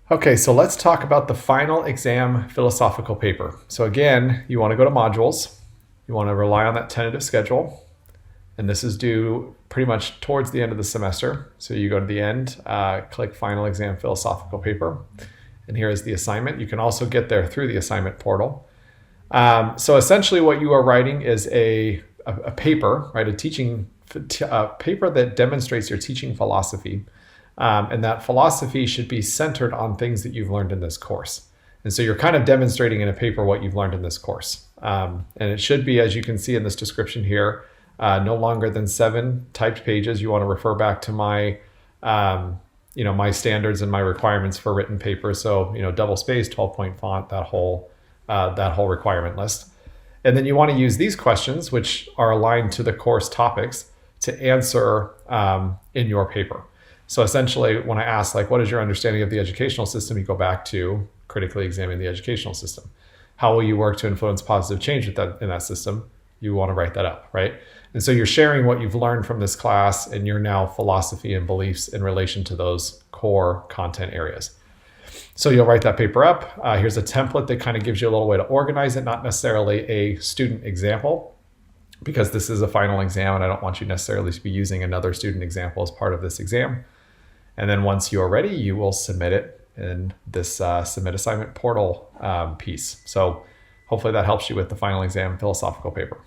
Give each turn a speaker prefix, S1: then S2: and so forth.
S1: Okay, so let's talk about the final exam philosophical paper. So again, you want to go to modules. You want to rely on that tentative schedule. And this is due pretty much towards the end of the semester. So you go to the end, click final exam philosophical paper. And here is the assignment. You can also get there through the assignment portal. So essentially what you are writing is a paper, right? A paper that demonstrates your teaching philosophy. And that philosophy should be centered on things that you've learned in this course. And so you're kind of demonstrating in a paper what you've learned in this course. And it should be, as you can see in this description here, no longer than 7 typed pages. You want to refer back to my, my standards and my requirements for written paper. So, double space, 12-point font, that whole requirement list. And then you want to use these questions, which are aligned to the course topics, to answer in your paper. So essentially, when I ask, what is your understanding of the educational system, you go back to critically examining the educational system. How will you work to influence positive change in that system? You want to write that up, right? And so you're sharing what you've learned from this class and your now philosophy and beliefs in relation to those core content areas. So you'll write that paper up. Here's a template that kind of gives you a little way to organize it, not necessarily a student example, because this is a final exam and I don't want you necessarily to be using another student example as part of this exam. And then once you're ready, you will submit it in this submit assignment portal piece. So hopefully that helps you with the final exam philosophical paper.